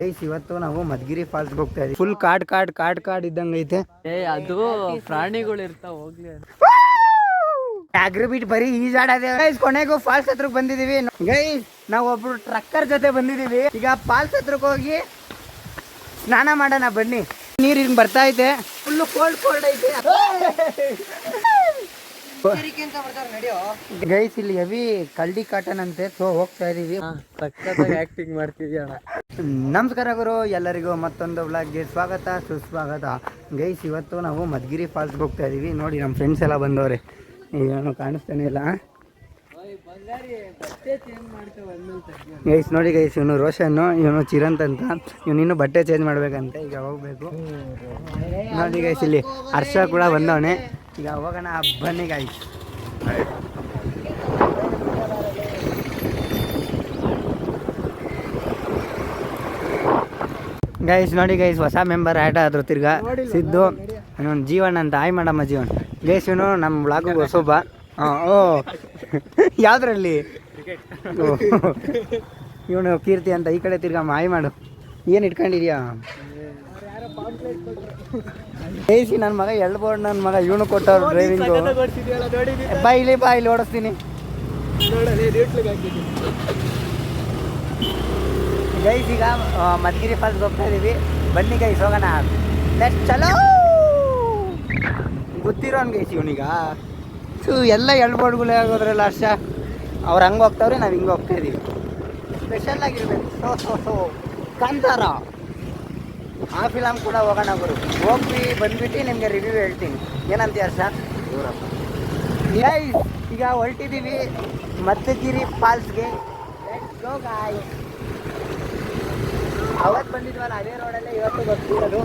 Guys ಇವತ್ತು ನಾವು Madhugiri falls ಹೋಗ್ತಾ ಇದೀವಿ. ಫುಲ್ ಕಾಡ್ ಇದ್ದಂಗೆ ಐತೆ. ಅದು ಪ್ರಾಣಿಗಳು ಇರ್ತಾವ ಹೋಗ್ಲಿ. ಅಗ್ರಿಬಿಟ್ ಬರೀ ಈಜಾಡದೆ. ಗೈಸ್ ಕೊನೆಗೂ ಫಾಲ್ಸ್ ಹತ್ರಕ್ಕೆ ಬಂದಿದೀವಿ. ಗೈಸ್ ನಾವು ಒಬ್ರು ಟ್ರಕ್ಕರ್ ಜೊತೆ ಬಂದಿದೀವಿ. ಈಗ ಫಾಲ್ಸ್ ಹತ್ರಕ್ಕೆ ಹೋಗಿ ಸ್ನಾನ ಮಾಡೋಣ ಬನ್ನಿ. ನೀರ್ ಹಿಂಗ್ ಬರ್ತಾ ಐತೆ. ಫುಲ್ ಕೋಲ್ಡ್ ಐತೆ. ಗೈಸ್ ಇಲ್ಲಿ ಹೆವಿ ಕಳ್ಳಿ ಕಾಟನ್ ಅಂತೆ. ಸೊ ಹೋಗ್ತಾ ಇದೀವಿ. ಆಕ್ಟಿಂಗ್ ಮಾಡ್ತಿದ್ವಿ ಅಣ್ಣ. ನಮಸ್ಕಾರ ಗುರು, ಎಲ್ಲರಿಗೂ ಮತ್ತೊಂದು ವ್ಲಾಗ್ಗೆ ಸ್ವಾಗತ ಸುಸ್ವಾಗತ. ಗೈಸ್ ಇವತ್ತು ನಾವು ಮಧುಗಿರಿ ಫಾಲ್ಸ್ಗೆ ಹೋಗ್ತಾ ಇದೀವಿ. ನೋಡಿ ನಮ್ಮ ಫ್ರೆಂಡ್ಸ್ ಎಲ್ಲ ಬಂದವ್ರೆ. ಏನು ಕಾಣಿಸ್ತಾನೆ ಇಲ್ಲ. ಗೈಸ್ ನೋಡಿ ಗೈಸ್, ಇವನು ರೋಷನ್, ಇವನು ಚಿರಂತ್ ಅಂತ. ಇವನು ಇನ್ನು ಬಟ್ಟೆ ಚೇಂಜ್ ಮಾಡ್ಬೇಕಂತೆ. ಈಗ ಹೋಗ್ಬೇಕು. ನೋಡಿ ಗೈಸ್ ಇಲ್ಲಿ ಹರ್ಷ ಕೂಡ ಬಂದವನೆ. ಈಗ ಹೋಗೋಣ ಬನ್ನಿ ಗೈಸ್. ಗೈಸ್ ನೋಡಿ ಗೈಸ್, ಹೊಸ ಮೆಂಬರ್ ಆ್ಯಡ್ ಆದ್ರು ತಿರ್ಗಾ. ಸಿದ್ದು, ಇವನು ಜೀವನ್ ಅಂತ. ಆಯ್ ಮಾಡಮ್ಮ ಜೀವನ್. ಗೈಸ್ ಇವನು ನಮ್ಮ ಬ್ಲಾಗಿಗೆ ಹೊಸೊಬ್ಬ. ಓ ಯಾವ್ದ್ರಲ್ಲಿ? ಇವನು ಕೀರ್ತಿ ಅಂತ. ಈ ಕಡೆ ತಿರ್ಗಾ ಆಯ್ ಮಾಡು. ಏನು ಇಟ್ಕೊಂಡಿದ್ಯಾ? ಗೈಸ್ ನನ್ನ ಮಗ ಎಳ್ಬೋರ್ಡ್, ನನ್ನ ಮಗ ಇವನು ಕೊಟ್ಟವ್ರು ಡ್ರೈವಿಂಗು. ಬಾ ಇಲ್ಲಿ ಓಡಿಸ್ತೀನಿ. ಗೈಸ್ ಈಗ ಮಧುಗಿರಿ ಫಾಲ್ಸ್ಗೆ ಹೋಗ್ತಾ ಇದೀವಿ. ಬನ್ನಿ ಗೈಸ್ ಹೋಗೋಣ. ನೆಕ್ಸ್ಟ್ ಚಲೋ. ಗೊತ್ತಿರೋನ್ ಗೈಸ್ ಇವನೀಗ. ಎಲ್ಲ ಎಳ್ಬೋರ್ಡ್ಗಳೇ ಆಗೋದ್ರಲ್ಲ ಹರ್ಷ. ಅವ್ರು ಹಂಗೆ ಹೋಗ್ತಾವ್ರೆ, ನಾವು ಹಿಂಗೆ ಹೋಗ್ತಾ ಇದೀವಿ. ಸ್ಪೆಷಲ್ ಆಗಿರ್ಬೇಕು. ಸೊ ಕಾಂತಾರ ಆ ಫಿಲಮ್ ಕೂಡ ಹೋಗೋಣ ಗುರು. ಹೋಗಿ ಬಂದ್ಬಿಟ್ಟು ನಿಮಗೆ ರಿವ್ಯೂ ಹೇಳ್ತೀನಿ. ಏನಂತೀಯ ಹರ್ಷ? ಗೈಸ್ ಈಗ ಹೊರಟಿದ್ದೀವಿ ಮಧುಗಿರಿ ಫಾಲ್ಸ್ಗೆ. Let's go guys. ಅವತ್ತು ಬಂದಿದ್ವಲ್ಲ ಅದೇ ರೋಡಲ್ಲೇ ಇವತ್ತು ಬರ್ತಿರೋದು.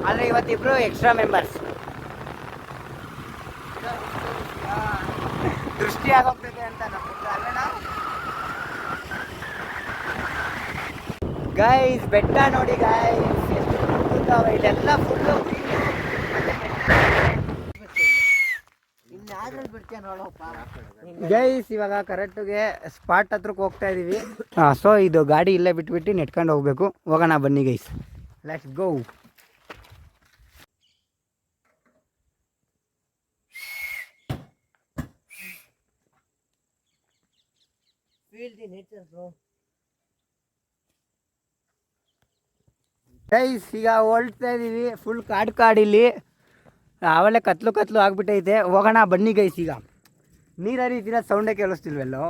ಆದರೆ ಇವತ್ತಿಬ್ರು ಎಕ್ಸ್ಟ್ರಾ ಮೆಂಬರ್ಸ್. ದೃಷ್ಟಿ ಆಗೋಗ್ತದೆ ಅಂತ ನಮ್ಗೆ. ಗೈಸ್ ಬೆಟ್ಟ ನೋಡಿ ಗೈಸ್, ಎಷ್ಟು ಕೂತಾವೆ. ಇಲ್ಲೆಲ್ಲ ಫುಲ್ಲು ಗೈಸ್. ಇವಾಗ ಕರೆಕ್ಟ್ಗೆ ಸ್ಪಾಟ್ ಹತ್ರಕ್ಕೆ ಹೋಗ್ತಾ ಇದೀವಿ. ಸೊ ಇದು ಗಾಡಿ ಇಲ್ಲೇ ಬಿಟ್ಬಿಟ್ಟು ನೆಟ್ಕೊಂಡು ಹೋಗ್ಬೇಕು. ಹೋಗೋಣ ಬನ್ನಿ ಗೈಸ್, ಲೆಟ್ಸ್ ಗೋ. ಗೈಸ್ ಈಗ ಹೊರಡ್ತಾ ಇದೀವಿ. ಫುಲ್ ಕಾಡಿಲ್ಲಿ ಆವಲ್ಲೇ ಕತ್ಲು ಆಗ್ಬಿಟ್ಟೈತೆ. ಹೋಗೋಣ ಬನ್ನಿ ಗೈಸ್. ಈಗ ನೀರು ಹರಿತಿರೋ ಸೌಂಡೇ ಕೇಳಿಸ್ತಿಲ್ವಲ್ಲೋ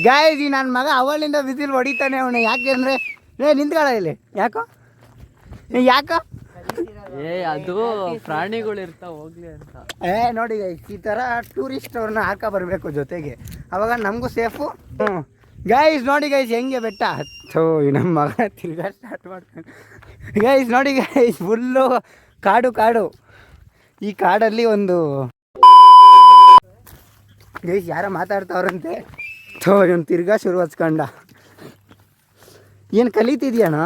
ಗೈಸ್. ಈ ನನ್ನ ಮಗ ಅವಳಿಂದ ಬಿಸಿಲು ಹೊಡಿತಾನೆ ಅವನು. ಯಾಕೆ ಅಂದರೆ ನಿಂತ್ಕೊಳ್ಳ ಇಲ್ಲಿ. ಯಾಕೋ ಅದು ಪ್ರಾಣಿಗಳು ಇರ್ತಾವ ಹೋಗ್ಲಿ ಅಂತ. ನೋಡಿ ಗೈಸ್, ಈ ಥರ ಟೂರಿಸ್ಟ್ ಅವ್ರನ್ನ ಹಾಕ ಬರಬೇಕು ಜೊತೆಗೆ, ಅವಾಗ ನಮಗೂ ಸೇಫು. ಗೈಸ್ ನೋಡಿ ಗೈಸ್ ಹೆಂಗೆ ಬೆಟ್ಟ. ನಮ್ಮ ಮಗ ತಿರ್ಗಾ ಸ್ಟಾರ್ಟ್ ಮಾಡ್ಕೊಂಡು. ಗೈಸ್ ನೋಡಿ ಗೈಸ್, ಫುಲ್ಲು ಕಾಡು. ಈ ಕಾಡಲ್ಲಿ ಒಂದು ಗೈಸ್ ಯಾರೋ ಮಾತಾಡ್ತಾವ್ರಂತೆ. ಇವನು ತಿರ್ಗಾ ಶುರು ಹಚ್ಕೊಂಡ. ಏನು ಕಲಿತಿದ್ಯಣ್ಣ?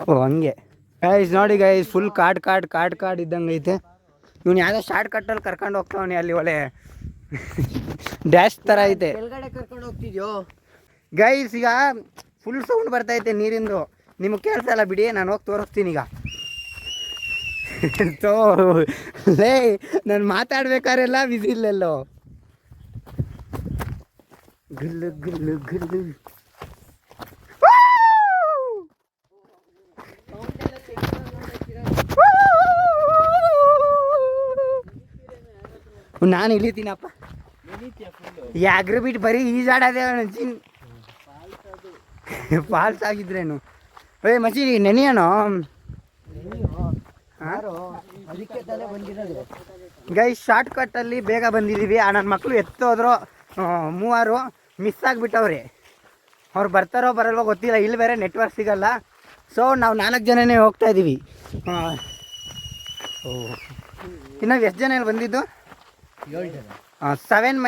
ಓ ಹಂಗೆ. ಗೈಸ್ ನೋಡಿ ಗೈಸ್, ಫುಲ್ ಕಾಡ್ ಇದ್ದಂಗೆ ಐತೆ. ಇವನು ಯಾವುದೋ ಶಾರ್ಟ್ ಕಟ್ಟಲ್ಲಿ ಕರ್ಕೊಂಡು ಹೋಗ್ತಾವನೆ. ಅಲ್ಲಿ ಒಳ್ಳೆ ಡ್ಯಾಶ್ ಥರ ಐತೆ. ಕೆಳಗಡೆ ಕರ್ಕೊಂಡು ಹೋಗ್ತಿದ್ಯೋ ಗೈಸ್. ಈಗ ಫುಲ್ ಸೌಂಡ್ ಬರ್ತೈತೆ ನೀರಿಂದು. ನಿಮಗೆ ಕೇಳಿಸಲ್ಲ ಬಿಡಿ, ನಾನು ಹೋಗಿ ತೋರಿಸ್ತೀನಿ ಈಗ. ಲೇ ನಾನು ಮಾತಾಡ್ಬೇಕಾರೆಲ್ಲ ಬಿಸಿಲೆಲ್ಲೋ ಗುಲ್ಲು. ನಾನು ಇಳಿತೀನಪ್ಪ. ಅಗ್ರಿಬಿಟ್ ಬರೀ ಈಜಾಡದೆ. ಫಾಲ್ಸ್ ಆಗಿದ್ರೇನು ಮಚ್ಚಿ ನೆನೆಯೋಣ. ಗೈಸ್ ಶಾರ್ಟ್ ಕಟ್ಟಲ್ಲಿ ಬೇಗ ಬಂದಿದ್ದೀವಿ. ನನ್ನ ಮಕ್ಕಳು ಎತ್ತೋದ್ರು, 3 ಮಿಸ್ ಆಗಿಬಿಟ್ಟವ್ರೆ. ಅವ್ರು ಬರ್ತಾರೋ ಬರಲ್ವೋ ಗೊತ್ತಿಲ್ಲ. ಇಲ್ಲಿ ಬೇರೆ ನೆಟ್ವರ್ಕ್ ಸಿಗಲ್ಲ. ಸೊ ನಾವು 4 ಜನನೇ ಹೋಗ್ತಾ ಇದ್ದೀವಿ. ಇನ್ನು ಎಷ್ಟು ಜನ ಇಲ್ಲಿ ಬಂದಿದ್ದು? 7 -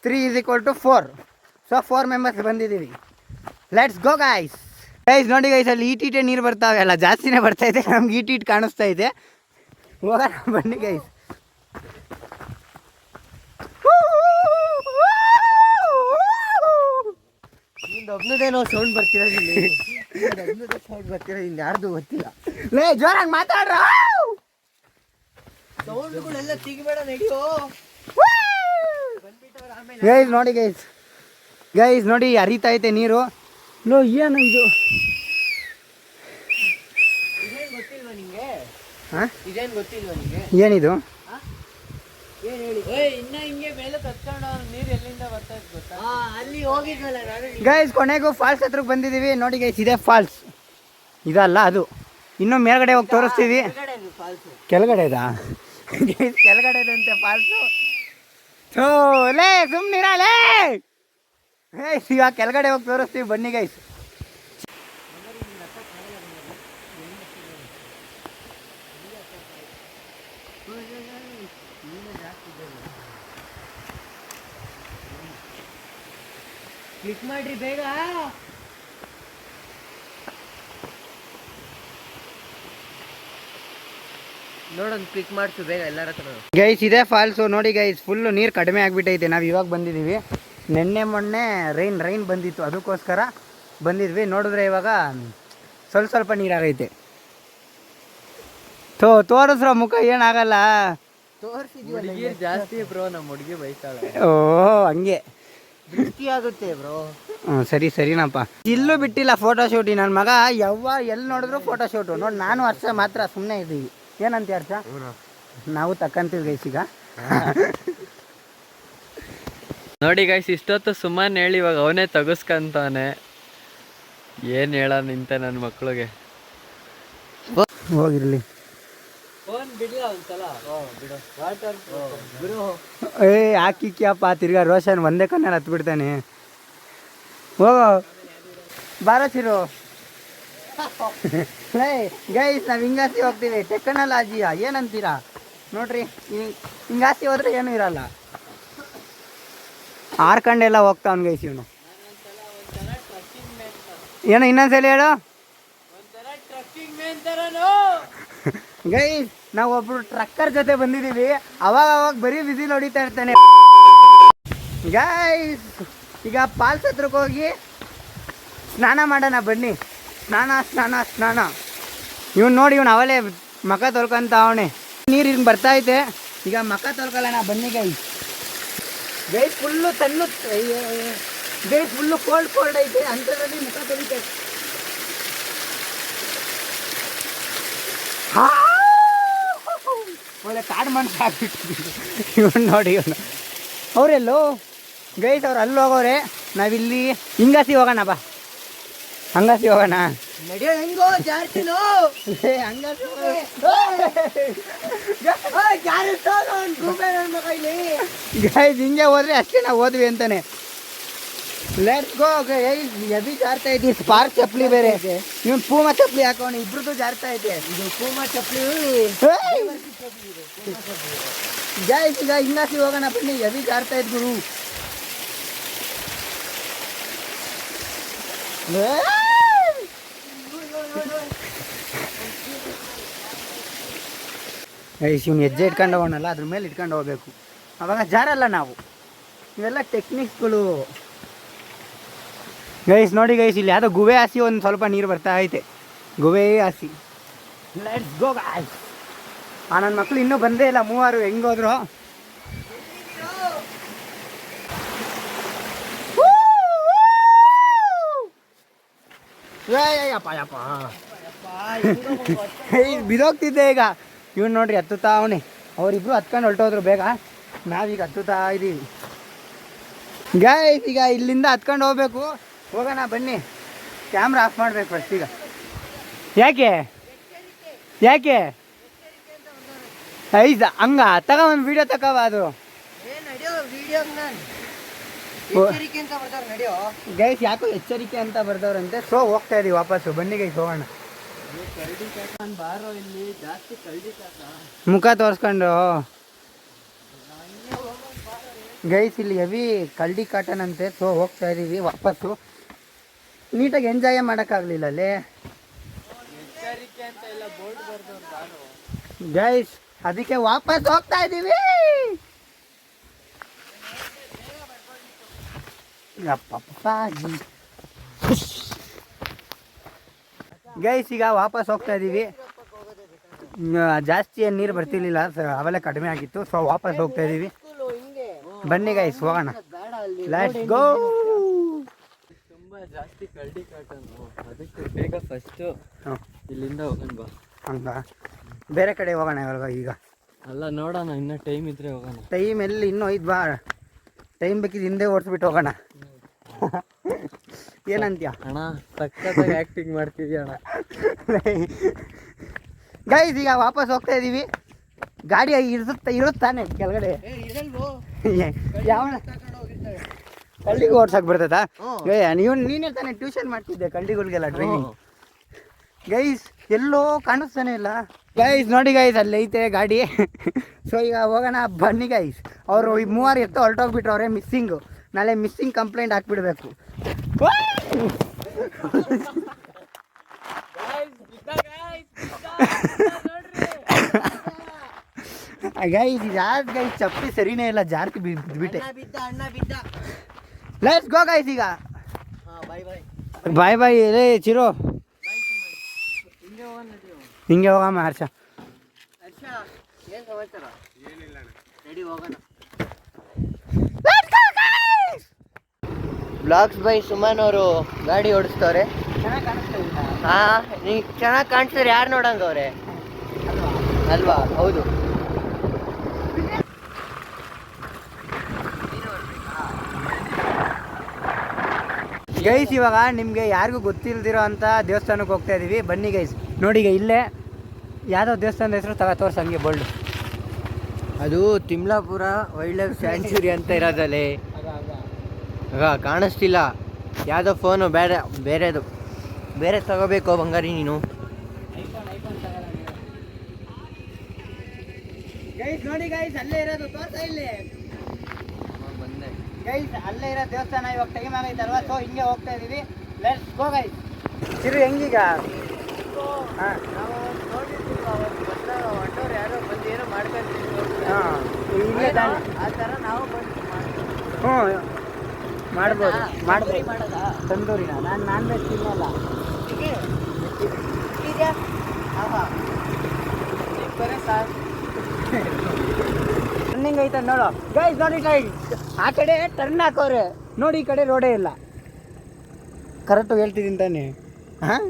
3 = 4. ಸೊ 4 ಮೆಂಬರ್ಸ್ ಬಂದಿದ್ದೀವಿ. Let's go guys. ನೋಡಿ ಗೈಸ್, ಅಲ್ಲಿ ಈಟೀಟೆ ನೀರು ಬರ್ತಾವೆ. ಅಲ್ಲ ಜಾಸ್ತಿನೇ ಬರ್ತೈತೆ. ನಮ್ಗೆ ಈಟೀಟ್ ಕಾಣಿಸ್ತಾ ಇದೆ. ಹೋಗೋಣ ಬನ್ನಿ ಗೈಸ್. ನನ್ನದೇನೋ ಸೌಂಡ್ ಬರ್ತಿರೋದು ಇಲ್ಲಿ, ನನ್ನದೇ ಸೌಂಡ್ ಬರ್ತಿರೋದು ಇಲ್ಲಿ, ಯಾರ್ದು ಗೊತ್ತಿಲ್ಲ. ಲೇ ಜೋರಾಗಿ ಮಾತಾಡ್ರ, ಸೌಂಡ್ಗಳೆಲ್ಲ ತೆಗಿಬೇಡ, ನಡಿಯೋ. ಗೈಸ್ ನೋಡಿ, ಗೈಸ್ ನೋಡಿ ಹರಿತೈತೆ ನೀರು. ಲೋ ಏನು ಇದು, ಇದೇನು ಗೊತ್ತಿಲ್ವಾ ನಿಂಗೆ? ಹಾಂ, ಇದೇನು ಗೊತ್ತಿಲ್ವಾ ನಿಂಗೆ? ಏನಿದು? ಗೈಸ್ ಕೊನೆಗೂ ಫಾಲ್ಸ್ ಹತ್ರಕ್ಕೆ ಬಂದಿದ್ದೀವಿ. ನೋಡಿ ಗೈಸ್, ಇದೇ ಫಾಲ್ಸ್, ಇದಲ್ಲ ಅದು. ಇನ್ನೂ ಮೇಲ್ಗಡೆ ಹೋಗಿ ತೋರಿಸ್ತೀವಿ. ಕೆಳಗಡೆ ಇದಾ? ಗೈಸ್ ಕೆಳಗಡೆ ಇದಂತೆ ಫಾಲ್ಸು. ಥೋ ಲೇ ಸುಮ್ಮನಿರಲೇ. ಗೈಸ್ ಈಗ ಕೆಳಗಡೆ ಹೋಗಿ ತೋರಿಸ್ತೀವಿ, ಬನ್ನಿ ಗೈಸ್. ಕ್ಲಿಕ್ ಮಾಡ್ರಿ ಬೇಗ. ನೋಡೋಣ, ಕ್ಲಿಕ್ ಮಾಡ್ತು ಬೇಗ ಎಲ್ಲರ ಹತ್ರ. ಗೈಸ್ ಇದೇ ಫಾಲ್ಸು. ನೋಡಿ ಗೈಸ್, ಫುಲ್ಲು ನೀರು ಕಡಿಮೆ ಆಗಿಬಿಟ್ಟೈತೆ. ನಾವು ಇವಾಗ ಬಂದಿದ್ದೀವಿ. ನೆನ್ನೆ ಮೊನ್ನೆ ರೈನ್ ಬಂದಿತ್ತು, ಅದಕ್ಕೋಸ್ಕರ ಬಂದಿದ್ವಿ. ನೋಡಿದ್ರೆ ಇವಾಗ ಸ್ವಲ್ಪ ನೀರಾಗೈತೆ. ತೋರಿಸ್ರ ಮುಖ ಏನಾಗಲ್ಲ. ತೋರಿಸಿದ್ವಿ ಜಾಸ್ತಿ ಬ್ರೋ, ನಮ್ಮ ಹುಡುಗಿ ಬೈತಾಳೆ. ಓ ಹಂಗೆ ಆಗುತ್ತೆ ಬ್ರೋ. ಸರಿನಪ್ಪ. ಇಲ್ಲೂ ಬಿಟ್ಟಿಲ್ಲ ಫೋಟೋಶೂಟ್. ನನ್ನ ಮಗ ಎಲ್ಲಿ ನೋಡಿದ್ರು ಫೋಟೋಶೂಟು. ನೋಡಿ ನಾನು ಹರ್ಷ ಮಾತ್ರ ಸುಮ್ಮನೆ ಇದ್ದೀವಿ. ಏನಂತ ಹರ್ಷ? ನಾವು ತಕ್ಕಂತೀವಿ ಗೈಸ್ ಈಗ. ನೋಡಿ ಗೈಸ್, ಇಷ್ಟೊತ್ತು ಸುಮ್ಮನೆ ಹೇಳಿ ಇವಾಗ ಅವನೇ ತಗಸ್ಕಂತಾನೆ. ಏನು ಹೇಳ ನಿಂತೆ ನನ್ನ ಮಕ್ಳಿಗೆ. ಹೋಗಿರ್ಲಿ. ಹಾಕಿಕ್ಯಪ್ಪ, ತಿರ್ಗಾ ರೋಷನ್ ಒಂದೇ ಕಣ್ಣಲ್ಲಿ ಹತ್ತು ಬಿಡ್ತಾನೆ. ಹೋಗೋ ಬಾರೋ ಚಿರು. ಗೈಸ್ ನಾವು ಹಿಂಗಾಸಿ ಹೋಗ್ತೀವಿ. ಟೆಕ್ನಾಲಜಿಯಾ ಏನಂತೀರಾ? ನೋಡ್ರಿ, ಹಿಂಗಾಸಿ ಹೋದ್ರೆ ಏನೂ ಇರಲ್ಲ. ಆರ್ಕಂಡೆಲ್ಲ ಹೋಗ್ತಾವನ್ ಗೈಸ್ ಇವನು. ಏನೋ ಇನ್ನೊಂದ್ಸಲ ಹೇಳು. ಗೈಸ್ ನಾವು ಒಬ್ರು ಟ್ರಕ್ಕರ್ ಜೊತೆ ಬಂದಿದ್ದೀವಿ. ಅವಾಗ ಬರೀ ವಿಸಿಲ್ ಹೊಡಿತಾ ಇರ್ತಾನೆ. ಗೈಸ್ ಈಗ ಫಾಲ್ಸ್ ಹತ್ರಕ್ಕೆ ಹೋಗಿ ಸ್ನಾನ ಮಾಡೋಣ ಬನ್ನಿ. ಸ್ನಾನ. ಇವ್ನು ನೋಡಿ, ಇವ್ನು ಅವಲೇ ಮಖ ತೊಳ್ಕೊಂತ ಅವನೇ. ನೀರು ಹಿಂಗೆ ಬರ್ತೈತೆ. ಈಗ ಮಖ ತೊಳ್ಕೊಳ್ಳೋಣ ಬನ್ನಿ ಗೈಸ್. ಫುಲ್ಲು ತಣ್ಣು. ಗೈಸ್ ಫುಲ್ಲು ಕೋಲ್ಡ್ ಐತೆ. ಅಂಥದ್ರಲ್ಲಿ ಮುಖ ತೊಳಿತೈತೆ. ಒಳ್ಳೆ ಕಾಡು ಮನ್ಸು ಆಗ್ಬಿಟ್ಟಿದ್ದೀವಿ. ಇವನು ನೋಡಿ, ಇವನು ಅವರೆಲ್ಲೋ ಗೈಸ್, ಅವ್ರು ಅಲ್ಲಿ ಹೋಗೋರೆ. ನಾವಿಲ್ಲಿ ಹಿಂಗಾಸಿ ಹೋಗೋಣ ಬಾ. ಹಂಗಾಸಿ ಹೋಗೋಣ. ಹೆಂಗೋ ಜಾಸ್ತಿನೋ ಹಂಗಾಸಿ. ಗೈಸ್ ಹಿಂಗೆ ಹೋದ್ರೆ ಅಷ್ಟೇ ನಾವು ಹೋದ್ವಿ ಅಂತಾನೆ. Let's go. ಎಬಿ ಜಾರ್ತಾ ಐತಿ. ಸ್ಪಾರ್ಕ್ ಚಪ್ಪಲಿ ಬೇರೆ. ಇವನು ಪೂಮಾ ಚಪ್ಪಲಿ ಹಾಕೋಣ. ಇಬ್ರದ್ದು ಜಾರ್ತಾ ಐತೆ. ಇದು ಪೂಮಾ ಚಪ್ಪಲಿ. ಗೈಸ್ ಈಗ ಹಿಂಗಾಸಿ ಹೋಗೋಣ ಬನ್ನಿ. ಎಬಿ ಜಾರ್ತಾ ಇದ್ ಗುರು. ಗೈಸ್ ಇವ್ನು ಹೆಜ್ಜೆ ಇಟ್ಕೊಂಡು ಹೋಗೋಣಲ್ಲ, ಅದ್ರ ಮೇಲೆ ಇಟ್ಕೊಂಡು ಹೋಗ್ಬೇಕು. ಅವಾಗ ಜಾರಲ್ಲ ನಾವು. ಇವೆಲ್ಲ ಟೆಕ್ನಿಕ್ಸ್ಗಳು. ಗೈಸ್ ನೋಡಿ ಗೈಸ್, ಇಲ್ಲಿ ಯಾವುದೋ ಗುವೆ ಹಾಸಿ ಒಂದು ಸ್ವಲ್ಪ ನೀರು ಬರ್ತಾ ಐತೆ. ಗುವೆ ಹಾಸಿ. Let's go guys. ನನ್ನ ಮಕ್ಕಳು ಇನ್ನೂ ಬಂದೇ ಇಲ್ಲ. ಮೂವರು ಹೆಂಗೋದ್ರು. ಬಿದೋಗ್ತಿದ್ದೆ ಈಗ. ಇವ್ನು ನೋಡ್ರಿ ಹತ್ತುತ್ತಾ ಅವನೇ. ಅವರಿಬ್ರು ಹತ್ಕೊಂಡು ಹೊರಟೋದ್ರು ಬೇಗ. ನಾವೀಗ ಹತ್ತುತ್ತಾ ಇದ್ದೀವಿ. ಗೈಸ್ ಈಗ ಇಲ್ಲಿಂದ ಹತ್ಕೊಂಡು ಹೋಗ್ಬೇಕು. ಹೋಗೋಣ ಬನ್ನಿ. ಕ್ಯಾಮ್ರಾ ಆಫ್ ಮಾಡಬೇಕು ಫಸ್ಟ್ ಈಗ. ಯಾಕೆ ಐದ ಹಂಗ ತಗ ಒಂದು ವಿಡಿಯೋ ತಗವ. ಅದು ಗೈಸ್ ಯಾಕೋ ಎಚ್ಚರಿಕೆ ಅಂತ ಬರ್ದವ್ರಂತೆ. ಸೊ ಹೋಗ್ತಾ ಇದೀವಿ ವಾಪಸ್ಸು. ಬನ್ನಿ ಗೈಸ್ ಹೋಗೋಣ. ಮುಖ ತೋರಿಸ್ಕೊಂಡು ಗೈಸ್ ಇಲ್ಲಿ ಹೆವಿ ಕಲ್ಡಿ ಕಾಟನ್ ಅಂತೆ. ಸೊ ಹೋಗ್ತಾ ಇದೀವಿ ವಾಪಸ್ಸು. ನೀಟಾಗಿ ಎಂಜಾಯೇ ಮಾಡೋಕ್ಕಾಗಲಿಲ್ಲ ಅಲ್ಲಿ ಗೈಸ್. ಅದಕ್ಕೆ ವಾಪಸ್ ಹೋಗ್ತಾ ಇದ್ದೀವಿ. ಗೈಸ್ ಈಗ ವಾಪಸ್ ಹೋಗ್ತಾ ಇದ್ದೀವಿ. ಜಾಸ್ತಿ ಏನು ನೀರು ಬರ್ತಿರ್ಲಿಲ್ಲ, ಅವೆಲ್ಲ ಕಡಿಮೆ ಆಗಿತ್ತು. ಸೊ ವಾಪಸ್ ಹೋಗ್ತಾ ಇದ್ದೀವಿ. ಬನ್ನಿ ಗೈಸ್ ಹೋಗೋಣ. Let's go. ತುಂಬಾ ಜಾಸ್ತಿ ಕರಡಿ ಕಾಟನು, ಅದಕ್ಕೆ ಬೇಗ ಫಸ್ಟು ಇಲ್ಲಿಂದ ಹೋಗೋಣ ಬಾ. ಹಂಗ ಬೇರೆ ಕಡೆ ಹೋಗೋಣ ಇವಾಗ. ಈಗ ಅಲ್ಲ ನೋಡೋಣ, ಇನ್ನೂ ಟೈಮ್ ಇದ್ರೆ ಹೋಗೋಣ. ಟೈಮ್ ಎಲ್ಲಿ ಇನ್ನೂ ಐದು ಬಾ. ಟೈಮ್ ಬೇಕಿದ್ದು ಹಿಂದೆ ಓಡಿಸ್ಬಿಟ್ಟು ಹೋಗೋಣ. ಏನಂತೀಯ ಅಣ್ಣ? ಸಕ್ಕತ್ತಾಗಿ ಆ್ಯಕ್ಟಿಂಗ್ ಮಾಡ್ತಿದ್ಯಾ ಅಣ್ಣ. ಗೈಸ್ ಈಗ ವಾಪಸ್ ಹೋಗ್ತಾ ಇದ್ದೀವಿ. ಗಾಡಿ ಇರುತ್ತಾನೆ ಕೆಳಗಡೆ. ಯಾವ ಕಳ್ಳಿಗೆ ಓಡ್ಸಕ್ ಬರ್ತದ? ನೀನೇ ತಾನೇ ಟ್ಯೂಷನ್ ಮಾಡ್ತಿದ್ದೆ ಕಳ್ಳಿಗಳಿಗೆಲ್ಲ ಡ್ರೈವಿಂಗ್. ಗೈಸ್ ಎಲ್ಲೋ ಕಾಣಿಸ್ತಾನೆ ಇಲ್ಲ. ಗೈಸ್ ನೋಡಿ ಗೈಸ್, ಅಲ್ಲಿ ಐತೆ ಗಾಡಿ. ಸೊ ಈಗ ಹೋಗೋಣ ಬನ್ನಿ ಗೈಸ್. ಅವರು ಈ ಮೂವರು ಎತ್ತು ಹೊರಟೋಗ್ಬಿಟ್ರು. ಅವರೇ ಮಿಸ್ಸಿಂಗು. ನಾಳೆ ಮಿಸ್ಸಿಂಗ್ ಕಂಪ್ಲೇಂಟ್ ಹಾಕ್ಬಿಡ್ಬೇಕು. ಗೈಸ್ ಯಾರು ಗೈಸ್ ಚಪ್ಪಲಿ ಸರಿನೇ ಇಲ್ಲ, ಜಾರ್ತಿ ಬಿದ್ಬಿಟ್ಟೆ. Let's go guys. ಈಗ ಬಾಯ್ ಬಾಯ್. ರೇ ಚಿರೋ, ಹಿಂಗೆ ಹೋಗಮ್ಮ. ಹರ್ಷ ಬ್ಲಾಗ್ಸ್ ಬೈ ಸುಮನ್ ಅವರು ಗಾಡಿ ಓಡಿಸ್ತವ್ರೆ. ನೀ ಚೆನ್ನಾಗಿ ಕಾಣಿಸ್ತಾರೆ. ಯಾರು ನೋಡಂಗವ್ರೆ ಅಲ್ವಾ? ಹೌದು. ಗೈಸ್ ಇವಾಗ ನಿಮಗೆ ಯಾರಿಗೂ ಗೊತ್ತಿಲ್ದಿರೋ ಅಂತ ದೇವಸ್ಥಾನಕ್ಕೆ ಹೋಗ್ತಾ ಇದೀವಿ. ಬನ್ನಿ ಗೈಸ್ ನೋಡಿ. ಈಗ ಇಲ್ಲೇ ಯಾವುದೋ ದೇವಸ್ಥಾನದ ಹೆಸರು ತೋರ್ಸ ಹಂಗೆ ಬೋಲ್ಡು. ಅದು ತಿಮ್ಲಾಪುರ ವೈಲ್ಡ್ ಲೈಫ್ ಸ್ಯಾಂಚುರಿ ಅಂತ ಇರೋದಲ್ಲಿ. ಕಾಣಿಸ್ತಿಲ್ಲ. ಯಾವುದೋ ಫೋನು ಬೇರೆ ತಗೋಬೇಕು ಬಂಗಾರಿ ನೀನು. ಗೈಸ್ ನೋಡಿ ಗೈಸ್, ಅಲ್ಲೇ ಇರೋದು ತೋರ್ಸ. ಇಲ್ಲಿ ಗೈಸ್ ಅಲ್ಲೇ ಇರೋ ದೇವಸ್ಥಾನ. ಇವಾಗ ಟೈಮ್ ಆಗೈತಲ್ವಾ? ಸೊ ಹಿಂಗೆ ಹೋಗ್ತಾ ಇದೀವಿ. Let's go guys. ಚಿರು ಹೆಂಗೀಗ? ಹಾಂ ಯಾರೋ ಬಂದು ಏನೋ ಮಾಡ್ಕೊಂತೀವಿ. ಹಾಂ ಇಲ್ಲೇ ತಾನೆ ಆ ಥರ ನಾವು ಹ್ಞೂ ಮಾಡ್ಬೋದು. ತಂದೂರಿನ ನಾನ್ ವೆಜ್ ತಿನ್ನಲ್ಲ. ರನ್ನಿಂಗ್ ಐತೆ ನೋಡು ಗೈಸ್. ನೋಡಿ ಗೈಸ್, ಆ ಕಡೆ ಟರ್ನ್ ಹಾಕೋರೆ ನೋಡಿ, ಈ ಕಡೆ ರೋಡೇ ಇಲ್ಲ. ಕರೆಕ್ಟು ಹೇಳ್ತಿದ್ದೀನಿ ತಾನೆ? ಹಾಂ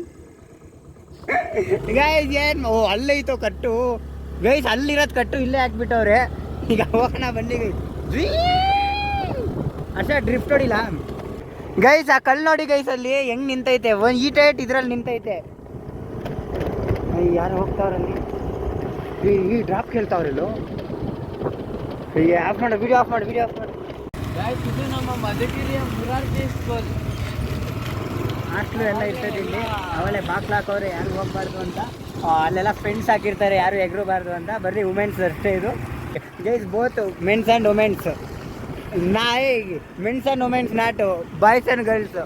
ಗೈಸ್ ಏನು ಅಲ್ಲೈತೋ ಕಟ್ಟು. ಗೈಸ್ ಅಲ್ಲಿರೋದು ಕಟ್ಟು ಇಲ್ಲೇ ಹಾಕ್ಬಿಟ್ಟವ್ರೆ. ಈಗ ಹೋಗೋಣ ಬನ್ನಿ ಗೈಸ್. ಅಷ್ಟೇ ಡ್ರಿಫ್ಟ್ ಹೊಡಿಲ್ಲ ಗೈಸ್. ಆ ಕಲ್ಲು ನೋಡಿ ಗೈಸ್, ಅಲ್ಲಿ ಹೆಂಗ್ ನಿಂತೈತೆ. ಈ ಟೈಟ್ ಇದ್ರಲ್ಲಿ ನಿಂತೈತೆ. ಯಾರು ಹೋಗ್ತಾವ್ರಲ್ಲಿ? ಈ ಡ್ರಾಪ್ ಕೇಳ್ತಾವ್ರಲ್ಲೋ. ಆಫ್ ಮಾಡು, ವಿಡಿಯೋ ಆಫ್ ಮಾಡು. ಇದು ನಮ್ಮ ಮಧುಗಿರಿಯ ಮುರಾರ್ಜಿ ಸ್ಕೂಲ್. ಹಾಸ್ಟ್ಲು ಎಲ್ಲ ಇರ್ತದೆ ಇಲ್ಲಿ. ಅವಲೇ ಬಾಕ್ಲು ಹಾಕೋರೆ ಯಾರು ಹೋಗ್ಬಾರ್ದು ಅಂತ. ಅಲ್ಲೆಲ್ಲ ಫ್ರೆಂಡ್ಸ್ ಹಾಕಿರ್ತಾರೆ, ಯಾರು ಎಗರಬಾರ್ದು ಅಂತ. ಬರ್ರಿ ವುಮೆನ್ಸ್ ಅಷ್ಟೇ ಇದು guys. Both mens and womens. Mens and womens, not boys and girls.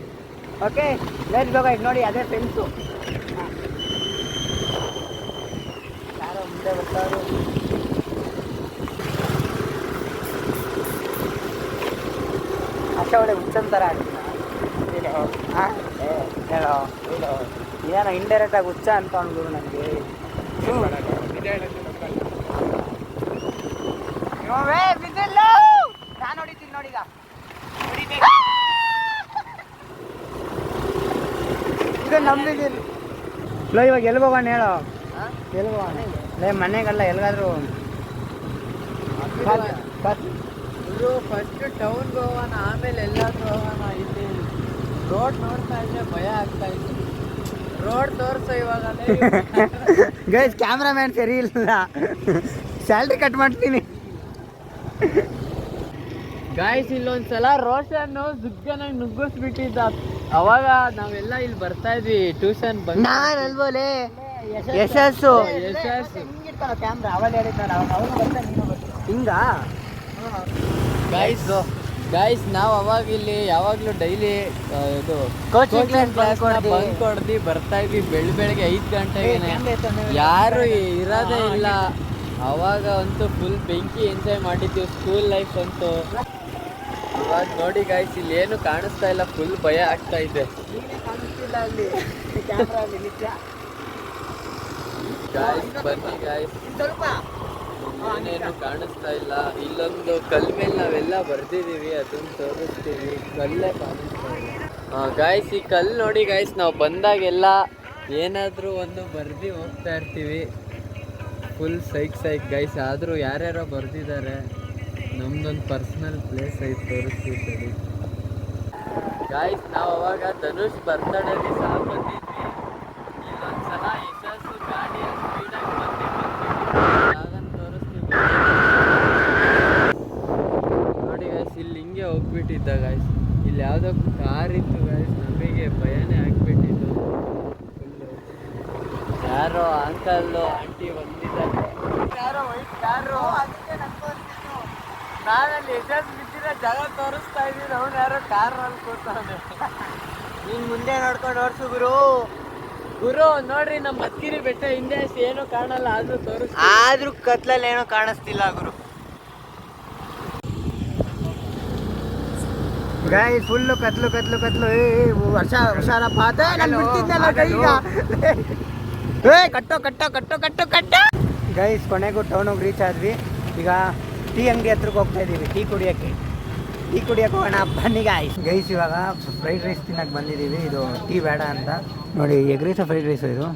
Okay let's go guys. ನೋಡಿ ಅದೇ ಫ್ರೆಂಡ್ಸು. ಯಾರೋ ಮುಂದೆ ಬರ್ತಾರು. ಅಷ್ಟೇ ಒಳ್ಳೆ ಹುಚ್ಚಂತರ ಆಗ್ತೀನಿ. ಹಾಂ ಹೇಳೋ ಏನೋ ಇಂಡೈರೆಕ್ಟಾಗಿ ಹುಚ್ಚ ಅಂತ ಅಂದ್ಬಿಡು ನನಗೆ. ಬಿದ್ದಿಲ್ಲ. ನಾನು ಹೊಡಿತೀನಿ ನೋಡೀಗ. ಇದು ನಂಬಿದ್ದೀನಿ. ಲೋ ಇವಾಗ ಎಲ್ಲಿ ಹೋಗೋಣ ಹೇಳೋ? ಎಲ್ಲಿ ಹೋಗೋಣ? ಲೇ ಮನೆಗಲ್ಲ, ಎಲ್ಲಿಗಾದ್ರೂ ಫಸ್ಟ್ ಟೌನ್ಗೆ ಹೋಗೋಣ, ಆಮೇಲೆ ಎಲ್ಲಾದ್ರೂ ಹೋಗೋಣ. ಇಲ್ಲಿ ರೋಡ್ ನೋಡ್ತಾ ಇದ್ರೆ ಭಯ ಆಗ್ತಾ ಇದೆ. ರೋಡ್ ತೋರ್ಸೋ ಇವಾಗ. ಗೈಸ್ ಕ್ಯಾಮ್ರಾಮ್ಯಾನ್ ಸರಿ ಇಲ್ಲ. ಸ್ಯಾಲ್ರಿ ಕಟ್ ಮಾಡ್ತೀನಿ. ಗಾಯ್ಸ್ ಇಲ್ಲೊಂದ್ಸಲ ರೋಷನ್ ಜುಗ್ಗನಾಗಿ ನುಗ್ಗಿಸ್ಬಿಟ್ಟಿದ್ದ. ಅವಾಗ ನಾವೆಲ್ಲ ಇಲ್ಲಿ ಬರ್ತಾ ಇದ್ವಿ ಟ್ಯೂಷನ್ ಬಂದು. ನಾನು ಅಲ್ಬೋಲೆ ಯಶಸ್ಸು ಹಿಂಗಿರ್ತಾವ ಕ್ಯಾಮ್ರಾ. ಅವಾಗ ಹೇಳಿದ್ನಲ್ಲ, ಅವನು ಬರ್ತಾ ನೀನು ಬರ್ತೀನಿ ಹಿಂಗ. ಗಾಯ್ಸ್ ನಾವು ಅವಾಗ ಇಲ್ಲಿ ಯಾವಾಗಲೂ ಡೈಲಿ ಇದು ಕೋಚಿಂಗ್ ಕ್ಲಾಸ್ ಬಂಕ್ ಹೊಡ್ದು ಬರ್ತಾ ಇದ್ವಿ. ಬೆಳಿಗ್ಗೆ 5 ಗಂಟೆಗೆ. ಯಾರು ಇರೋದೇ ಇಲ್ಲ. ಅವಾಗ ಅಂತೂ ಫುಲ್ ಬೆಂಕಿ ಎಂಜಾಯ್ ಮಾಡಿದ್ವಿ ಸ್ಕೂಲ್ ಲೈಫ್ ಅಂತೂ. ಇವಾಗ ನೋಡಿ ಗಾಯ್ಸ್, ಇಲ್ಲಿ ಏನು ಕಾಣಿಸ್ತಾ ಇಲ್ಲ. ಫುಲ್ ಭಯ ಆಗ್ತಾ ಇದೆ. ಕಾಣಿಸ್ತಿಲ್ಲ ಅಲ್ಲಿ ಕ್ಯಾಮ್ರಾ ಅಲ್ಲಿ. ಗಾಯ್ಸ್ ಬನ್ನಿ ಗಾಯ್ಸ್, ಸ್ವಲ್ಪ ಏನೇನು ಕಾಣಿಸ್ತಾ ಇಲ್ಲ. ಇಲ್ಲೊಂದು ಕಲ್ ಮೇಲೆ ನಾವೆಲ್ಲ ಬರ್ದಿದೀವಿ, ಅದನ್ನ ತೋರಿಸ್ತೀವಿ. ಕಲ್ಲೇ ಕಾಣಿಸ್ತಾ ಇಲ್ಲ ಗಾಯ್ಸ್. ಈ ಕಲ್ಲು ನೋಡಿ ಗಾಯ್ಸ್, ನಾವು ಬಂದಾಗೆಲ್ಲ ಏನಾದರೂ ಒಂದು ಬರ್ದು ಹೋಗ್ತಾ ಇರ್ತೀವಿ. Full psych guys. ಆದರೂ ಯಾರ್ಯಾರೋ ಬರ್ದಿದ್ದಾರೆ. ನಮ್ದೊಂದು ಪರ್ಸ್ನಲ್ ಪ್ಲೇಸ್ ಐತೆ, ತೋರಿಸ್ತೀವಿ ಸರಿ ಗಾಯ್ಸ್. ನಾವು ಅವಾಗ ಧನುಷ್ ಬರ್ತಡೇಲಿ ಸಹ ಬಂದಿದ್ವಿ. ಇಲ್ಲೊಂದ್ಸಲ ಯಶಸ್ಸು ಗಾಡಿ ಸ್ಪೀಡಾಗಿ ಬಂದು ತೋರಿಸ್ತೀವಿ ನೋಡಿ ಗಾಯ್ಸ್. ಇಲ್ಲಿ ಹಿಂಗೆ ಹೋಗ್ಬಿಟ್ಟಿದ್ದ ಗಾಯ್ಸ್. ಇಲ್ಲಿ ಯಾವುದೋ ಕಾರ್ ಇತ್ತು ಗಾಯ್ಸ್, ನಮಗೆ ಭಯನೇ ಆಗ್ಬಿಟ್ಟಿತ್ತು. ಯಾರೋ ಅಂಕಲ್ಲು ಆಂಟಿ ಬಂದಿದ್ದಾರೆ, ಯಾರೋ ವೈಟ್ ಕಾರು. ನಾನಲ್ಲಿ ಯಶಸ್ ಬಿದ್ದಿರೋ ಜಾಗ ತೋರಿಸ್ತಾ ಇದ್ದೀನಿ, ಅವ್ನು ಯಾರೋ ಕಾರಲ್ಲಿ ಕೂತಾನೆ. ನೀನ್ ಮುಂದೆ ನೋಡ್ಕೊಂಡು ಓಡಿಸು ಗುರು ನೋಡ್ರಿ, ನಮ್ಮ ಮತ್ಕಿರಿ ಬೆಟ್ಟ ಹಿಂದೆ ಏನೂ ಕಾಣಲ್ಲ, ಆದ್ರೂ ತೋರಿಸ್. ಆದ್ರೂ ಕತ್ಲಲ್ಲಿ ಏನೋ ಕಾಣಿಸ್ತಿಲ್ಲ ಗುರು. Guys full ಕತ್ಲು. ವರ್ಷ ಹುಷಾರಪ್ಪ. ಅದೇ ನಾನು ಬಿಡ್ತಿದ್ದೆಲ್ಲ ಕೈಗ. ಕಟ್ಟೋ ಗೈಸ್, ಕೊನೆಗೂ ಟೌನಿಗೆ ರೀಚ್ ಆದ್ವಿ. ಈಗ ಟೀ ಅಂಗಡಿ ಹತ್ರಕ್ಕೆ ಹೋಗ್ತಾ ಇದ್ದೀವಿ, ಟೀ ಕುಡಿಯೋಕ್ಕೆ ಹೋಗೋಣ ಬನ್ನಿ ಗೈಸ್. ಇವಾಗ ಫ್ರೈಡ್ ರೈಸ್ ತಿನ್ನಕ್ಕೆ ಬಂದಿದ್ದೀವಿ. ಇದು ಟೀ ಬೇಡ ಅಂತ ನೋಡಿ. ಎಗ್ ರೈಸ್ ಫ್ರೈಡ್ ರೈಸ್ ಇದು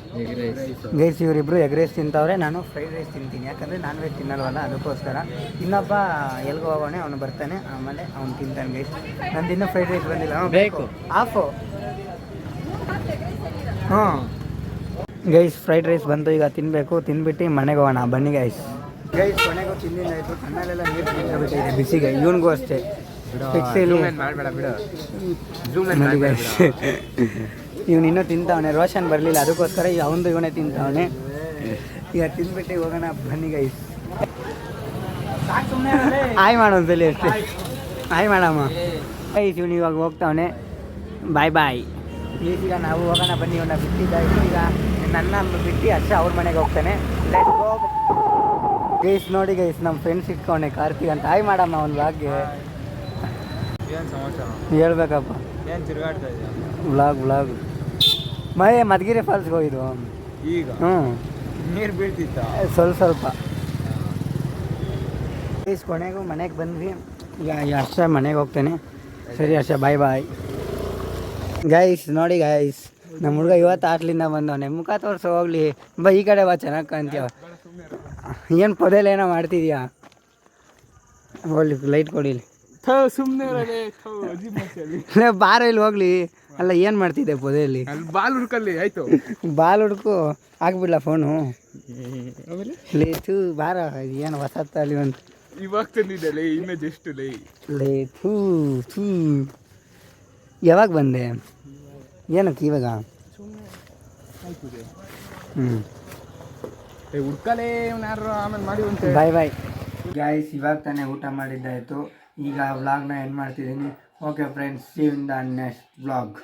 ಗೈಸ್. ಇವರಿಬ್ರು ಎಗ್ ರೈಸ್ ತಿಂತವ್ರೆ, ನಾನು ಫ್ರೈಡ್ ರೈಸ್ ತಿಂತೀನಿ. ಯಾಕಂದರೆ ನಾನ್ ವೆಜ್ ತಿನ್ನಲ್ವಲ್ಲ, ಅದಕ್ಕೋಸ್ಕರ. ಇನ್ನೊಬ್ಬ ಎಲ್ಗೋ ಹೋಗೋಣ, ಅವನು ಬರ್ತಾನೆ, ಆಮೇಲೆ ಅವ್ನು ತಿಂತಾನೆ ಗೈಸ್. ನಂದು ಇನ್ನೂ ಫ್ರೈಡ್ ರೈಸ್ ಬಂದಿಲ್ಲ, ಬೇಕು ಆಫು. ಗೈಸ್ ಫ್ರೈಡ್ ರೈಸ್ ಬಂತು, ಈಗ ತಿನ್ನಬೇಕು. ತಿನ್ಬಿಟ್ಟು ಮನೆಗೆ ಹೋಗೋಣ ಬನ್ನಿ ಗೈಸ್. ಕೊನೆಗೂ ತಿಂದಿದ್ದಾಯಿತು. ಕಣ್ಣಲ್ಲೆಲ್ಲ ನೀರು ತಿಂದ್ಬಿಟ್ಟಿದೆ ಬಿಸಿಗೆ. ಇವನಿಗೂ ಅಷ್ಟೇ ಇವನು ಇನ್ನೂ ತಿಂತವನೆ. ರೋಷನ್ ಬರಲಿಲ್ಲ, ಅದಕ್ಕೋಸ್ಕರ ಈಗ ಅವನು ಇವನೇ ತಿಂತವನೆ. ಈಗ ತಿಂದ್ಬಿಟ್ಟು ಹೋಗೋಣ ಬನ್ನಿ ಗೈಸ್. ಆಯ್ ಮಾಡೋಂದ್ಸಲಿ ಅಷ್ಟೇ, ಆಯ್ ಮಾಡಮ್ಮ ಗೈಸ್. ಇವನು ಇವಾಗ ಹೋಗ್ತಾವನೆ, ಬಾಯ್. ಈಗ ನಾವು ಹೋಗೋಣ ಬನ್ನಿ. ಇವನ್ನ ಬಿಟ್ಟಿದ್ದಾಯಿತು. ಈಗ ನನ್ನ ಬಿಟ್ಟು ಅಷ್ಟೇ ಅವ್ರ ಮನೆಗೆ ಹೋಗ್ತಾನೆ. Let's go guys. ನೋಡಿ ಗೈಸ್, ನಮ್ಮ ಫ್ರೆಂಡ್ಸ್ ಇಟ್ಕೊಂಡೆ ಕಾರ್ತಿಕ್ ಅಂತ. ಹಾಯ್ ಮಾಡಮ್ಮ ಅವ್ನ ಬ್ಲಾಗ್ಗೆ. ಏನು ಸಮಾಚಾರ ಹೇಳ್ಬೇಕಪ್ಪ, ಏನು ತಿರುಗಾಡ್ತಾ ಇದೆಯಾ? ವ್ಲಾಗ್ ಮಧುಗಿರಿ ಫಾಲ್ಸ್ಗೆ ಹೋಗಿದ್ವು ಈಗ. ನೀರು ಬೀಳ್ತಿತ್ತ ಸ್ವಲ್ಪ. ಗೈಸ್ ಕೊನೆಗೂ ಮನೆಗೆ ಬಂದ್ವಿ. ಈಗ ಹರ್ಷ ಮನೆಗೆ ಹೋಗ್ತೇನೆ. ಸರಿ ಹರ್ಷ, ಬಾಯ್. ಗೈಸ್ ನೋಡಿ ಗೈಸ್, ನಮ್ಮ ಹುಡುಗ ಇವತ್ತು ಹಾಸ್ಟ್ಲಿಂದ ಬಂದವನೆ. ಮುಖ ತೋರಿಸೋ ಹೋಗ್ಲಿ ಬಾ, ಈ ಕಡೆ ಬಾ, ಚೆನ್ನಾಗಿ ಕಾಣ್ತೀವ. ಏನು ಪೊದೆಲೇನೋ ಮಾಡ್ತಿದ್ಯಾ? ಹೋಗ್ಲಿ, ಲೈಟ್ ಕೊಡಿಲಿ. ಸುಮ್ಮನೆ ಬಾರ ಇಲ್ಲಿ ಹೋಗ್ಲಿ. ಅಲ್ಲ ಏನು ಮಾಡ್ತಿದ್ದೆ ಪೊದೆಯಲ್ಲಿ? ಬಾಲ್ ಹುಡ್ಕಲ್ಲಿ ಆಯ್ತು. ಬಾಲ್ ಹುಡ್ಕು, ಹಾಕ್ಬಿಡ್ಲ ಫೋನು. ಲೇತು ಬಾರ, ಏನು ಹೊಸತ್ತ ಅಲ್ಲಿ ಒಂದು ಇವಾಗ ತಂದಿದ್ದೆ ಇಮೇಜ್ ಎಷ್ಟು ಲೇತು. ಯಾವಾಗ ಬಂದೆ? ಏನಕ್ಕೆ ಇವಾಗ? ಹುಡ್ಕಲೇ ಯಾರು ಆಮೇಲೆ ಮಾಡಿ ಬಾಯ್ ಗೈಸ್. ಇವಾಗ ತಾನೇ ಊಟ ಮಾಡಿದ್ದಾಯಿತು. ಈಗ ವ್ಲಾಗ್ನ ಎಂಡ್ ಮಾಡ್ತಿದ್ದೀನಿ. Okay friends, see you in the next vlog.